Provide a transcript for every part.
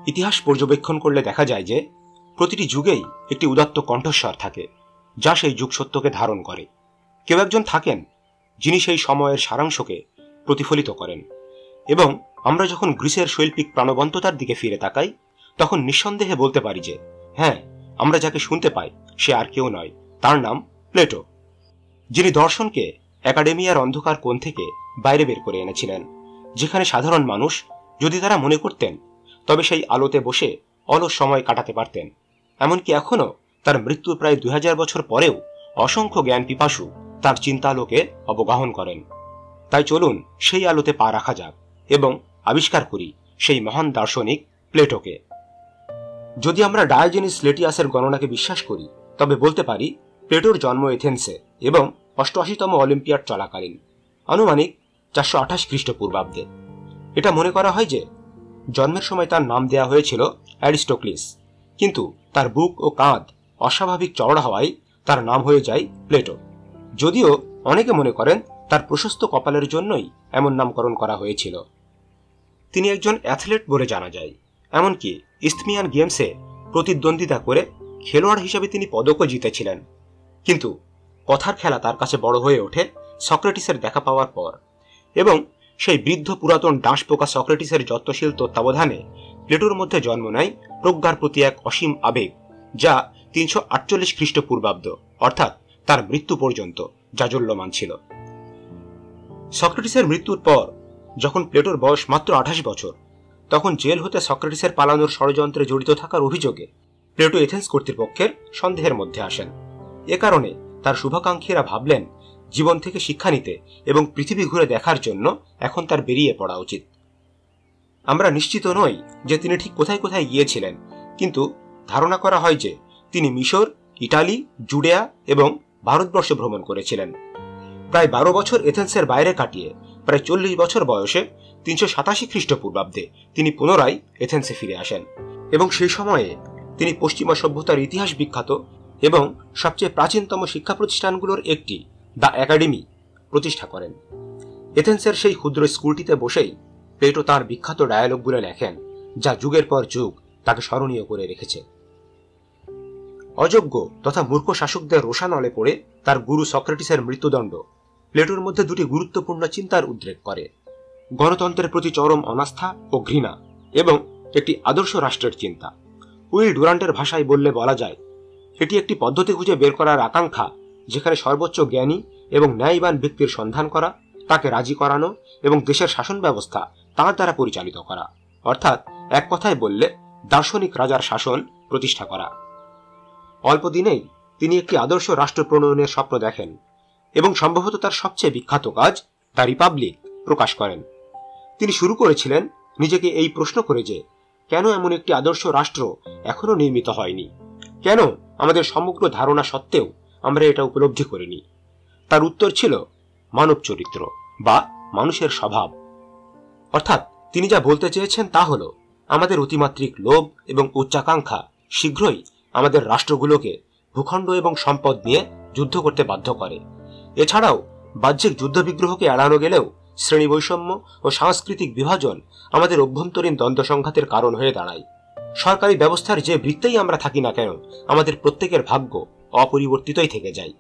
ইতিহাস পর্যবেক্ষণ করলে দেখা যায় যে প্রতিটি যুগেই একটি উদাত্ত কণ্ঠস্বর থাকে, যা সেই যুগ সত্যকে ধারণ করে। কেউ একজন থাকেন যিনি সেই সময়ের সারাংশকে প্রতিফলিত করেন। এবং আমরা যখন গ্রিসের শৈল্পিক প্রাণবন্ততার দিকে ফিরে তাকাই, তখন নিঃসন্দেহে বলতে পারি যে হ্যাঁ, আমরা যাকে শুনতে পাই সে আর কেউ নয়, তার নাম প্লেটো, যিনি দর্শনকে একাডেমিয়ার অন্ধকার কোণ থেকে বাইরে বের করে এনেছিলেন, যেখানে সাধারণ মানুষ যদি তারা মনে করতেন তবে সেই আলোতে বসে অলস সময় কাটাতে পারতেন। এমনকি এখনও তার মৃত্যুর প্রায় 2000 বছর পরেও অসংখ্য জ্ঞান পিপাসু তার চিন্তালোকে অবগাহন করেন। তাই চলুন সেই আলোতে পা রাখা যাক এবং আবিষ্কার করি সেই মহান দার্শনিক প্লেটোকে। যদি আমরা ডায়োজেনিস লেটিয়াসের গণনাকে বিশ্বাস করি, তবে বলতে পারি প্লেটোর জন্ম এথেন্সে এবং 88তম অলিম্পিয়াড চলাকালীন, আনুমানিক 428 খ্রিস্টপূর্বাব্দে। এটা মনে করা হয় যে জন্মের সময় তার নাম দেয়া হয়েছিল অ্যারিস্টোক্লিস, কিন্তু তার বুক ও কাঁধ অস্বাভাবিক চওড়া হওয়ায় তার নাম হয়ে যায় প্লেটো। যদিও অনেকে মনে করেন তার প্রশস্ত কপালের জন্যই এমন নামকরণ করা হয়েছিল। তিনি একজন অ্যাথলেট বলে জানা যায়, এমনকি ইস্থমিয়ান গেমসে প্রতিদ্বন্দ্বিতা করে খেলোয়াড় হিসেবে তিনি পদকও জিতেছিলেন। কিন্তু কথার খেলা তার কাছে বড় হয়ে ওঠে সক্রেটিসের দেখা পাওয়ার পর, এবং সেই বৃদ্ধ পুরাতন ডাঁশ পোকা সক্রেটিসের যত্নশীল তত্ত্বাবধানে প্লেটোর মধ্যে জন্ম নেয় প্রজ্ঞার প্রতি এক অসীম আবেগ, যা 348 খ্রিস্টপূর্বাব্দ অর্থাৎ তার মৃত্যু পর্যন্ত জাজ্বল্যমান ছিল। সক্রেটিসের মৃত্যুর পর যখন প্লেটোর বয়স মাত্র 28 বছর, তখন জেল হতে সক্রেটিসের পালানোর ষড়যন্ত্রে জড়িত থাকার অভিযোগে প্লেটো এথেন্স কর্তৃপক্ষের সন্দেহের মধ্যে আসেন। এ কারণে তার শুভাকাঙ্ক্ষীরা ভাবলেন জীবন থেকে শিক্ষা নিতে এবং পৃথিবী ঘুরে দেখার জন্য এখন তার বেরিয়ে পড়া উচিত। আমরা নিশ্চিত নই যে তিনি ঠিক কোথায় কোথায় গিয়েছিলেন, কিন্তু ধারণা করা হয় যে তিনি মিশর, ইটালি, জুডেয়া এবং ভারতবর্ষ ভ্রমণ করেছিলেন। প্রায় 12 বছর এথেন্সের বাইরে কাটিয়ে প্রায় 40 বছর বয়সে 387 খ্রিস্টপূর্বাব্দে তিনি পুনরায় এথেন্সে ফিরে আসেন, এবং সেই সময়ে তিনি পশ্চিমা সভ্যতার ইতিহাস বিখ্যাত এবং সবচেয়ে প্রাচীনতম শিক্ষা প্রতিষ্ঠানগুলোর একটি দ্য একাডেমি প্রতিষ্ঠা করেন। এথেন্সের সেই ক্ষুদ্র স্কুলটিতে বসেই প্লেটো তার বিখ্যাত ডায়ালগগুলো লেখেন, যা যুগের পর যুগ তাকে স্মরণীয় করে রেখেছে। অযোগ্য তথা মূর্খ শাসকদের রোষানলে পড়ে তার গুরু সক্রেটিসের মৃত্যুদণ্ড প্লেটোর মধ্যে দুটি গুরুত্বপূর্ণ চিন্তার উদ্রেক করে: গণতন্ত্রের প্রতি চরম অনাস্থা ও ঘৃণা এবং একটি আদর্শ রাষ্ট্রের চিন্তা। উইল ডুরান্টের ভাষায় বললে বলা যায়, এটি একটি পদ্ধতি খুঁজে বের করার আকাঙ্ক্ষা, যেখানে সর্বোচ্চ জ্ঞানী এবং ন্যায়বান ব্যক্তির সন্ধান করা, তাকে রাজি করানো এবং দেশের শাসন ব্যবস্থা তাঁর দ্বারা পরিচালিত করা, অর্থাৎ এক কথায় বললে দার্শনিক রাজার শাসন প্রতিষ্ঠা করা। অল্প দিনেই তিনি একটি আদর্শ রাষ্ট্র প্রণয়নের স্বপ্ন দেখেন এবং সম্ভবত তার সবচেয়ে বিখ্যাত কাজ দ্য রিপাবলিক প্রকাশ করেন। তিনি শুরু করেছিলেন নিজেকে এই প্রশ্ন করে যে কেন এমন একটি আদর্শ রাষ্ট্র এখনো নির্মিত হয়নি, কেন আমাদের সমগ্র ধারণা সত্ত্বেও আমরা এটা উপলব্ধি করিনি। তার উত্তর ছিল মানব চরিত্র বা মানুষের স্বভাব। অর্থাৎ তিনি যা বলতে চেয়েছেন তা হল, আমাদের অতিমাত্রিক লোভ এবং উচ্চাকাঙ্ক্ষা শীঘ্রই আমাদের রাষ্ট্রগুলোকে ভূখণ্ড এবং সম্পদ নিয়ে যুদ্ধ করতে বাধ্য করে। এছাড়াও বাহ্যিক যুদ্ধবিগ্রহকে এড়ানো গেলেও শ্রেণী বৈষম্য ও সাংস্কৃতিক বিভাজন আমাদের অভ্যন্তরীণ দ্বন্দ্ব সংঘাতের কারণ হয়ে দাঁড়ায়। সরকারি ব্যবস্থার যে বৃত্তেই আমরা থাকি না কেন, আমাদের প্রত্যেকের ভাগ্য অপরিবর্তিতই থেকে যায়।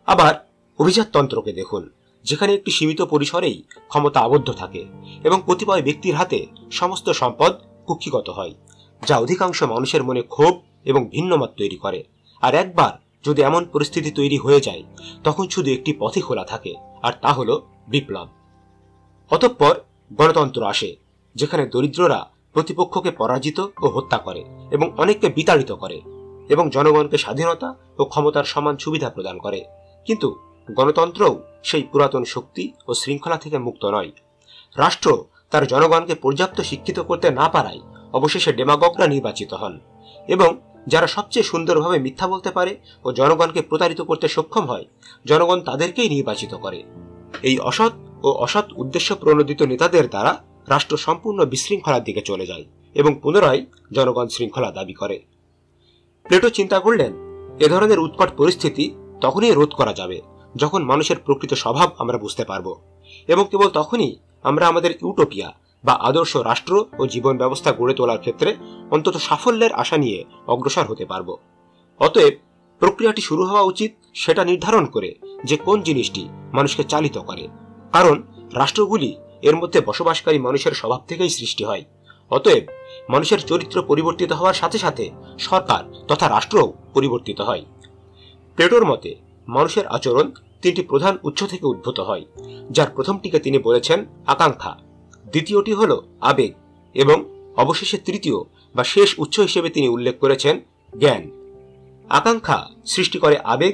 আবার অভিজাততন্ত্রকে দেখুন, যেখানে একটি সীমিত পরিসরেই ক্ষমতা আবদ্ধ থাকে এবং কতিপয় ব্যক্তির হাতে সমস্ত সম্পদ কুক্ষিগত হয়, যা অধিকাংশ মানুষের মনে ক্ষোভ এবং ভিন্নমত তৈরি করে। আর একবার যদি এমন পরিস্থিতি তৈরি হয়ে যায়, তখন শুধু একটি পথই খোলা থাকে, আর তা হল বিপ্লব। অতঃপর গণতন্ত্র আসে, যেখানে দরিদ্ররা প্রতিপক্ষকে পরাজিত ও হত্যা করে এবং অনেককে বিতাড়িত করে এবং জনগণকে স্বাধীনতা ও ক্ষমতার সমান সুবিধা প্রদান করে। কিন্তু গণতন্ত্রও সেই পুরাতন শক্তি ও শৃঙ্খলা থেকে মুক্ত নয়। রাষ্ট্র তার জনগণকে পর্যাপ্ত শিক্ষিত করতে না পারায় অবশেষে ডেমাগগরা নির্বাচিত হন, এবং যারা সবচেয়ে সুন্দরভাবে মিথ্যা বলতে পারে ও জনগণকে প্রতারিত করতে সক্ষম হয়, জনগণ তাদেরকেই নির্বাচিত করে। এই অসৎ ও অসৎ উদ্দেশ্য প্রণোদিত নেতাদের দ্বারা রাষ্ট্র সম্পূর্ণ বিশৃঙ্খলার দিকে চলে যায় এবং পুনরায় জনগণ শৃঙ্খলা দাবি করে। প্লেটো চিন্তা করলেন, এ ধরনের উৎকট পরিস্থিতি তখনই রোধ করা যাবে যখন মানুষের প্রকৃত স্বভাব আমরা বুঝতে পারব, এবং কেবল তখনই আমরা আমাদের ইউটোপিয়া বা আদর্শ রাষ্ট্র ও জীবন ব্যবস্থা গড়ে তোলার ক্ষেত্রে অন্তত সাফল্যের আশা নিয়ে অগ্রসর হতে পারব। অতএব প্রক্রিয়াটি শুরু হওয়া উচিত সেটা নির্ধারণ করে যে কোন জিনিসটি মানুষকে চালিত করে, কারণ রাষ্ট্রগুলি এর মধ্যে বসবাসকারী মানুষের স্বভাব থেকেই সৃষ্টি হয়। অতএব মানুষের চরিত্র পরিবর্তিত হওয়ার সাথে সাথে সরকার তথা রাষ্ট্রও পরিবর্তিত হয়। প্লেটোর মতে মানুষের আচরণ তিনটি প্রধান উৎস থেকে উদ্ভূত হয়, যার প্রথমটিকে তিনি বলেছেন আকাঙ্ক্ষা, দ্বিতীয়টি হল আবেগ এবং অবশেষে তৃতীয় বা শেষ উৎস হিসেবে তিনি উল্লেখ করেছেন জ্ঞান। আকাঙ্ক্ষা সৃষ্টি করে আবেগ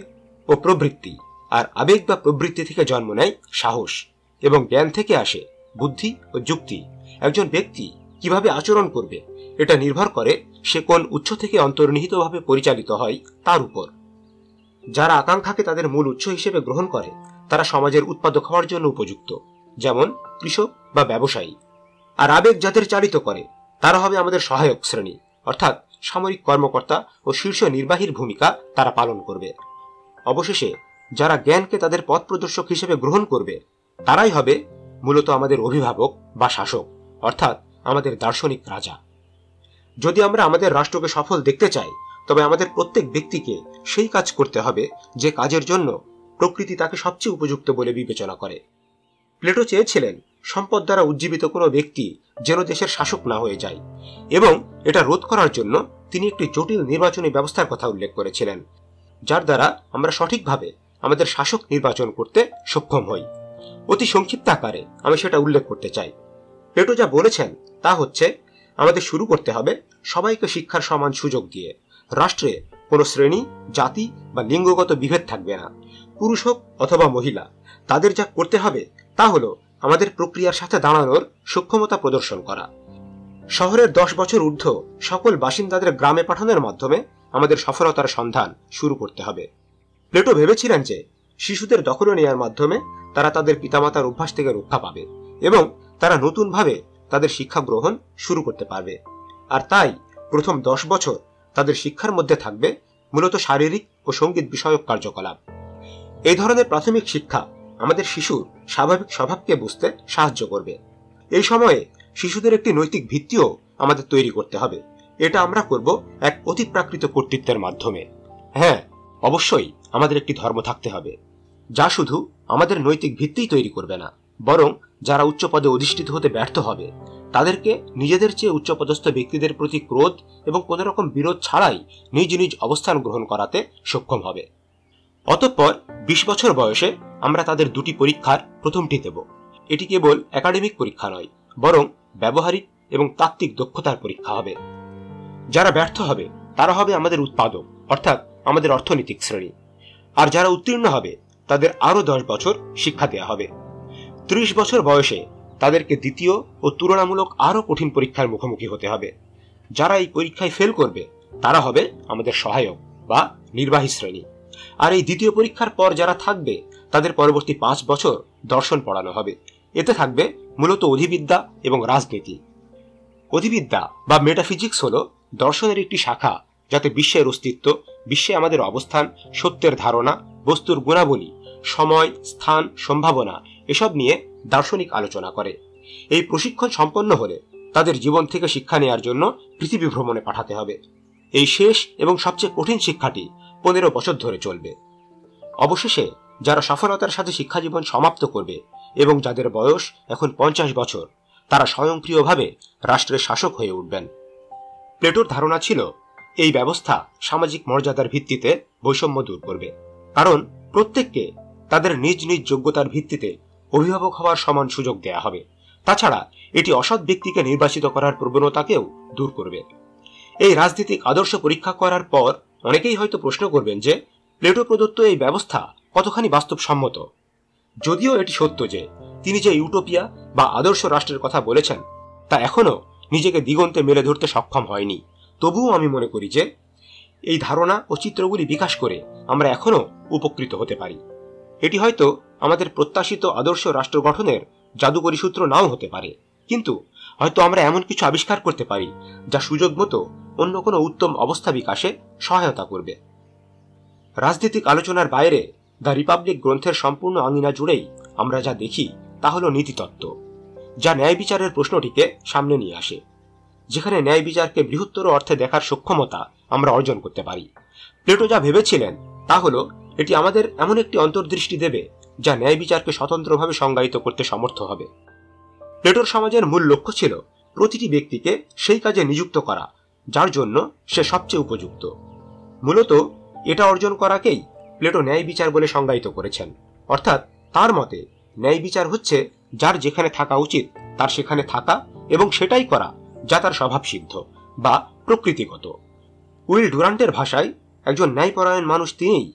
ও প্রবৃত্তি, আর আবেগ বা প্রবৃত্তি থেকে জন্ম নেয় সাহস, এবং জ্ঞান থেকে আসে বুদ্ধি ও যুক্তি। একজন ব্যক্তি কিভাবে আচরণ করবে এটা নির্ভর করে সে কোন উৎস থেকে অন্তর্নিহিতভাবে পরিচালিত হয় তার উপর। যারা আকাঙ্ক্ষাকে তাদের মূল উৎস হিসেবে গ্রহণ করে তারা সমাজের উৎপাদক হওয়ার জন্য উপযুক্ত, যেমন কৃষক বা ব্যবসায়ী। আর আবেগ যাদের চালিত করে তারা হবে আমাদের সহায়ক শ্রেণী, অর্থাৎ সামরিক কর্মকর্তা ও শীর্ষ নির্বাহীর ভূমিকা তারা পালন করবে। অবশেষে যারা জ্ঞানকে তাদের পথ প্রদর্শক হিসেবে গ্রহণ করবে তারাই হবে মূলত আমাদের অভিভাবক বা শাসক, অর্থাৎ আমাদের দার্শনিক রাজা। যদি আমরা আমাদের রাষ্ট্রকে সফল দেখতে চাই তবে আমাদের প্রত্যেক ব্যক্তিকে সেই কাজ করতে হবে যে কাজের জন্য প্রকৃতি তাকে সবচেয়ে উপযুক্ত বলে বিবেচনা করে। প্লেটো চেয়েছিলেন সম্পদ দ্বারা উজ্জীবিত কোনো ব্যক্তি যেন দেশের শাসক না হয়ে যায়, এবং এটা রোধ করার জন্য তিনি একটি জটিল নির্বাচনী ব্যবস্থার কথা উল্লেখ করেছিলেন, যার দ্বারা আমরা সঠিকভাবে আমাদের শাসক নির্বাচন করতে সক্ষম হই। অতি সংক্ষিপ্ত আকারে আমি সেটা উল্লেখ করতে চাই। প্লেটো যা বলেছেন তা হচ্ছে আমাদের শুরু করতে হবে সবাইকে শিক্ষার সমান সুযোগ দিয়ে। রাষ্ট্রে কোনো শ্রেণী, জাতি বা লিঙ্গগত বিভেদ থাকবে না। পুরুষ হোক অথবা মহিলা, তাদের যা করতে হবে তা হলো আমাদের প্রক্রিয়ার সাথে দাঁড়ানোর সক্ষমতা প্রদর্শন করা। শহরের 10 বছর ঊর্ধ্ব সকল বাসিন্দাদের গ্রামে পাঠানোর মাধ্যমে আমাদের সফলতার সন্ধান শুরু করতে হবে। প্লেটো ভেবেছিলেন যে শিশুদের দখল নেওয়ার মাধ্যমে তারা তাদের পিতামাতার অভ্যাস থেকে রক্ষা পাবে এবং তারা নতুনভাবে তাদের শিক্ষা গ্রহণ শুরু করতে পারবে। আর তাই প্রথম 10 বছর তাদের শিক্ষার মধ্যে থাকবে মূলত শারীরিক ও সঙ্গীত বিষয়ক কার্যকলাপ। এই ধরনের প্রাথমিক শিক্ষা আমাদের শিশুর স্বাভাবিক স্বভাবকে বুঝতে সাহায্য করবে। এই সময়ে শিশুদের একটি নৈতিক ভিত্তিও আমাদের তৈরি করতে হবে। এটা আমরা করব এক অতিপ্রাকৃত কর্তৃত্বের মাধ্যমে। হ্যাঁ, অবশ্যই আমাদের একটি ধর্ম থাকতে হবে, যা শুধু আমাদের নৈতিক ভিত্তিই তৈরি করবে না, বরং যারা উচ্চ পদে অধিষ্ঠিত হতে ব্যর্থ হবে তাদেরকে নিজেদের চেয়ে উচ্চপদস্থ ব্যক্তিদের প্রতি ক্রোধ এবং কোন রকম বিরোধ ছাড়াই নিজ নিজ অবস্থান গ্রহণ করাতে সক্ষম হবে। অতঃপর 20 বছর বয়সে আমরা তাদের দুটি পরীক্ষার প্রথমটি দেব। এটি কেবল একাডেমিক পরীক্ষা নয়, বরং ব্যবহারিক এবং তাত্ত্বিক দক্ষতার পরীক্ষা হবে। যারা ব্যর্থ হবে তারা হবে আমাদের উৎপাদক, অর্থাৎ আমাদের অর্থনৈতিক শ্রেণী। আর যারা উত্তীর্ণ হবে তাদের আরো 10 বছর শিক্ষা দেওয়া হবে। 30 বছর বয়সে তাদেরকে দ্বিতীয় ও তুলনামূলক আরো কঠিন পরীক্ষার মুখোমুখি হতে হবে। যারা এই পরীক্ষায় ফেল করবে তারা হবে আমাদের সহায়ক বা নির্বাহী শ্রেণী। আর এই দ্বিতীয় পরীক্ষার পর যারা থাকবে তাদের পরবর্তী 5 বছর দর্শন পড়ানো হবে। এতে থাকবে মূলত অধিবিদ্যা এবং রাজনীতি। অধিবিদ্যা বা মেটাফিজিক্স হলো দর্শনের একটি শাখা, যাতে বিশ্বের অস্তিত্ব, বিশ্বে আমাদের অবস্থান, সত্যের ধারণা, বস্তুর গুণাবলী, সময়, স্থান, সম্ভাবনা এসব নিয়ে দার্শনিক আলোচনা করে। এই প্রশিক্ষণ সম্পন্ন হলে তাদের জীবন থেকে শিক্ষা নেওয়ার জন্য পৃথিবী ভ্রমণে পাঠাতে হবে। এই শেষ এবং সবচেয়ে কঠিন শিক্ষাটি 15 বছর ধরে চলবে। অবশেষে যারা সফলতার সাথে শিক্ষা জীবন সমাপ্ত করবে এবং যাদের বয়স এখন 50 বছর, তারা স্বয়ংক্রিয়ভাবে রাষ্ট্রের শাসক হয়ে উঠবেন। প্লেটোর ধারণা ছিল এই ব্যবস্থা সামাজিক মর্যাদার ভিত্তিতে বৈষম্য দূর করবে, কারণ প্রত্যেককে তাদের নিজ নিজ যোগ্যতার ভিত্তিতে অভিভাবক হওয়ার সমান সুযোগ দেয়া হবে। তাছাড়া এটি অসৎ ব্যক্তিকে নির্বাচিত করার প্রবণতাকেও দূর করবে। এই রাজনৈতিক আদর্শ পরীক্ষা করার পর অনেকেই হয়তো প্রশ্ন করবেন যে প্লেটো প্রদত্ত এই ব্যবস্থা কতখানি বাস্তবসম্মত। যদিও এটি সত্য যে তিনি যে ইউটোপিয়া বা আদর্শ রাষ্ট্রের কথা বলেছেন তা এখনো নিজেকে দিগন্তে মেলে ধরতে সক্ষম হয়নি, তবুও আমি মনে করি যে এই ধারণা ও চিত্রগুলি বিকাশ করে আমরা এখনো উপকৃত হতে পারি। এটি হয়তো আমাদের প্রত্যাশিত আদর্শ রাষ্ট্র গঠনের জাদুকরী সূত্র নাও হতে পারে, কিন্তু হয়তো আমরা এমন কিছু আবিষ্কার করতে পারি যা সুযোগ মতো অন্য কোনো উত্তম অবস্থা বিকাশে সহায়তা করবে। রাজনৈতিক আলোচনার বাইরে দ্য রিপাবলিক গ্রন্থের সম্পূর্ণ আঙিনা জুড়েই আমরা যা দেখি তা হল নীতিতত্ত্ব। যা ন্যায় বিচারের প্রশ্নটিকে সামনে নিয়ে আসে, যেখানে ন্যায় বিচারকে বৃহত্তর অর্থে দেখার সক্ষমতা আমরা অর্জন করতে পারি। প্লেটো যা ভেবেছিলেন তা হলো এটি আমাদের এমন একটি অন্তর্দৃষ্টি দেবে যা ন্যায় বিচারকে স্বতন্ত্রভাবে সংজ্ঞায়িত করতে সমর্থ হবে। প্লেটোর সমাজের মূল লক্ষ্য ছিল প্রতিটি ব্যক্তিকে সেই কাজে নিযুক্ত করা যার জন্য সে সবচেয়ে উপযুক্ত। মূলত এটা অর্জন করাকেই প্লেটো ন্যায় বিচার বলে সংজ্ঞায়িত করেছেন। অর্থাৎ তার মতে ন্যায় বিচার হচ্ছে যার যেখানে থাকা উচিত তার সেখানে থাকা এবং সেটাই করা যা তার স্বভাবসিদ্ধ বা প্রকৃতিগত। উইল ডুরান্টের ভাষায় একজন ন্যায়পরায়ণ মানুষ তিনিই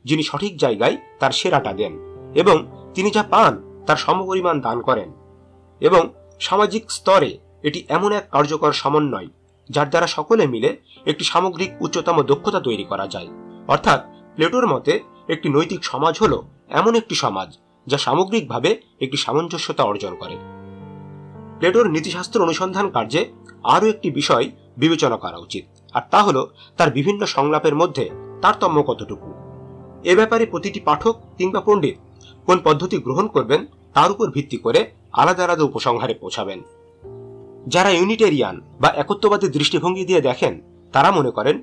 যিনি সঠিক জায়গায় তার সেরাটা দেন এবং তিনি যা পান তার সমপরিমাণ দান করেন। এবং সামাজিক স্তরে এটি এমন এক কার্যকর সমন্বয় যার দ্বারা সকলে মিলে একটি সামগ্রিক উচ্চতম দক্ষতা তৈরি করা যায়। অর্থাৎ প্লেটোর মতে একটি নৈতিক সমাজ হলো এমন একটি সমাজ যা সামগ্রিকভাবে একটি সামঞ্জস্যতা অর্জন করে। প্লেটোর নীতিশাস্ত্র অনুসন্ধান কার্যে আরও একটি বিষয় বিবেচনা করা উচিত, আর তা হলো তার বিভিন্ন সংলাপের মধ্যে তারতম্য কতটুকু। এ ব্যাপারে প্রতিটি পাঠক কিংবা পণ্ডিত কোন পদ্ধতি গ্রহণ করবেন তার উপর ভিত্তি করে আলাদা আলাদা উপসংহারে পৌঁছাবেন। যারা ইউনিটেরিয়ান বা একত্ববাদী দৃষ্টিভঙ্গি দিয়ে দেখেন তারা মনে করেন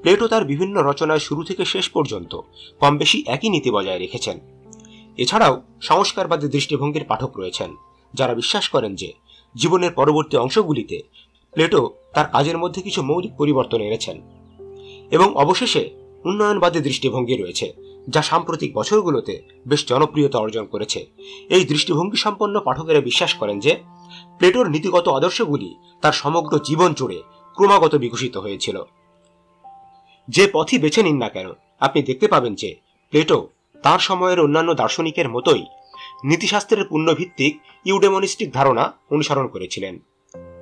প্লেটো তার বিভিন্ন রচনায় শুরু থেকে শেষ পর্যন্ত কম বেশি একই নীতি বজায় রেখেছেন। এছাড়াও সংস্কারবাদী দৃষ্টিভঙ্গির পাঠক রয়েছেন যারা বিশ্বাস করেন যে জীবনের পরবর্তী অংশগুলিতে প্লেটো তার কাজের মধ্যে কিছু মৌলিক পরিবর্তন এনেছেন। এবং অবশেষে উন্নয়নবাদী দৃষ্টিভঙ্গি রয়েছে যা সাম্প্রতিক বছরগুলোতে বেশ জনপ্রিয়তা অর্জন করেছে। এই দৃষ্টিভঙ্গি সম্পন্ন পাঠকেরা বিশ্বাস করেন যে প্লেটোর নীতিগত আদর্শগুলি তার সমগ্র জীবন জুড়ে ক্রমাগত বিকশিত হয়েছিল। যে পথই বেছে নিন না কেন আপনি দেখতে পাবেন যে প্লেটো তার সময়ের অন্যান্য দার্শনিকের মতোই নীতিশাস্ত্রের পুণ্যভিত্তিক ইউডেমোনিস্টিক ধারণা অনুসরণ করেছিলেন।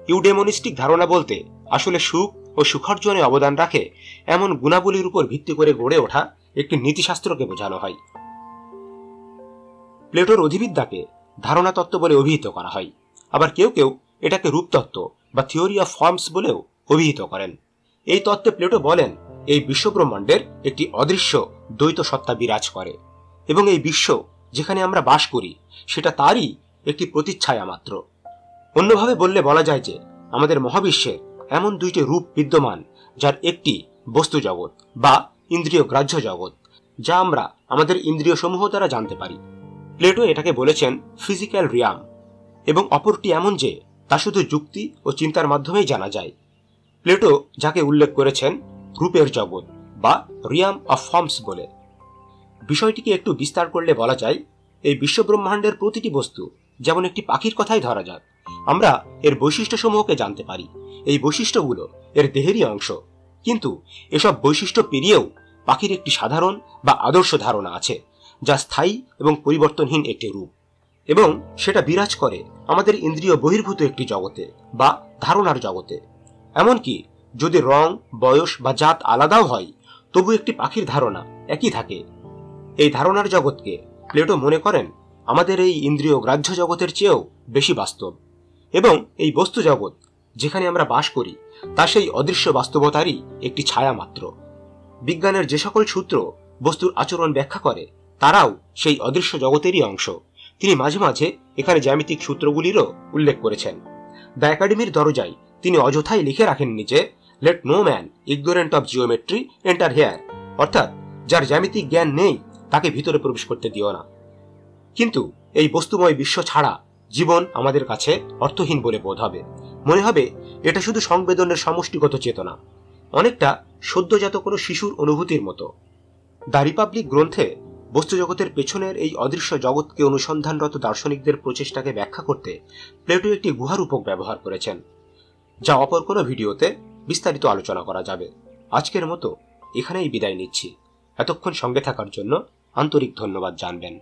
ইউডেমোনিস্টিক ধারণা বলতে আসলে সুখ ও সুখার্জনে অবদান রাখে এমন গুণাবলীর উপর ভিত্তি করে গড়ে ওঠা একটি নীতিশাস্ত্রকে বোঝানো হয়। প্লেটোর অধিবিদ্যাকে ধারণা তত্ত্ব বলে অভিহিত করা হয়, আবার কেউ কেউ এটাকে রূপতত্ত্ব বা থিওরি অফ ফর্মস বলেও অভিহিত করেন। এই তত্ত্বে প্লেটো বলেন এই বিশ্বব্রহ্মাণ্ডের একটি অদৃশ্য দ্বৈত সত্তা বিরাজ করে এবং এই বিশ্ব যেখানে আমরা বাস করি সেটা তারই একটি প্রতিচ্ছায়া মাত্র। অন্যভাবে বললে বলা যায় যে আমাদের মহাবিশ্বের এমন দুইটি রূপ বিদ্যমান, যার একটি বস্তু জগৎ বা ইন্দ্রিয় গ্রাহ্য জগৎ যা আমরা আমাদের ইন্দ্রিয় সমূহ দ্বারা জানতে পারি। প্লেটো এটাকে বলেছেন ফিজিক্যাল রিয়াম, এবং অপরটি এমন যে তা শুধু যুক্তি ও চিন্তার মাধ্যমেই জানা যায়। প্লেটো যাকে উল্লেখ করেছেন রূপের জগৎ বা রিয়াম অফ ফর্মস বলে। বিষয়টিকে একটু বিস্তার করলে বলা যায় এই বিশ্বব্রহ্মাণ্ডের প্রতিটি বস্তু যেমন একটি পাখির কথাই ধরা যাক, আমরা এর বৈশিষ্ট্যসমূহকে জানতে পারি। এই বৈশিষ্ট্যগুলো এর দেহেরই অংশ, কিন্তু এসব বৈশিষ্ট্য পেরিয়েও পাখির একটি সাধারণ বা আদর্শ ধারণা আছে যা স্থায়ী এবং পরিবর্তনহীন একটি রূপ, এবং সেটা বিরাজ করে আমাদের ইন্দ্রিয় বহির্ভূত একটি জগতে বা ধারণার জগতে। এমনকি যদি রং, বয়স বা জাত আলাদাও হয় তবু একটি পাখির ধারণা একই থাকে। এই ধারণার জগৎকে প্লেটো মনে করেন আমাদের এই ইন্দ্রিয় গ্রাহ্য জগতের চেয়েও বেশি বাস্তব, এবং এই বস্তু জগৎ যেখানে আমরা বাস করি তা সেই অদৃশ্য বাস্তবতারই একটি ছায়া মাত্র। বিজ্ঞানের যে সকল সূত্র বস্তুর আচরণ ব্যাখ্যা করে তারাও সেই অদৃশ্য জগতেরই অংশ। তিনি মাঝে মাঝে এখানে জ্যামিতিক সূত্রগুলিরও উল্লেখ করেছেন। দ্য একাডেমির দরজায় তিনি অযথাই লিখে রাখেননি যে let no man ignorant of geometry enter here, অর্থাৎ যার জ্যামিতিক জ্ঞান নেই তাকে ভিতরে প্রবেশ করতে দিও না। কিন্তু এই বস্তুময় বিশ্ব ছাড়া জীবন আমাদের কাছে অর্থহীন বলে বোধ হবে। মনে হবে এটা শুধু সংবেদনের সমষ্টিগত চেতনা, অনেকটা সদ্যজাত কোনো শিশুর অনুভূতির মতো। দ্য রিপাবলিক গ্রন্থে বস্তুজগতের পেছনের এই অদৃশ্য জগৎকে অনুসন্ধানরত দার্শনিকদের প্রচেষ্টাকে ব্যাখ্যা করতে প্লেটো একটি গুহারূপক ব্যবহার করেছেন, যা অপর কোনো ভিডিওতে বিস্তারিত আলোচনা করা যাবে। আজকের মতো এখানেই বিদায় নিচ্ছি। এতক্ষণ সঙ্গে থাকার জন্য আন্তরিক ধন্যবাদ জানবেন।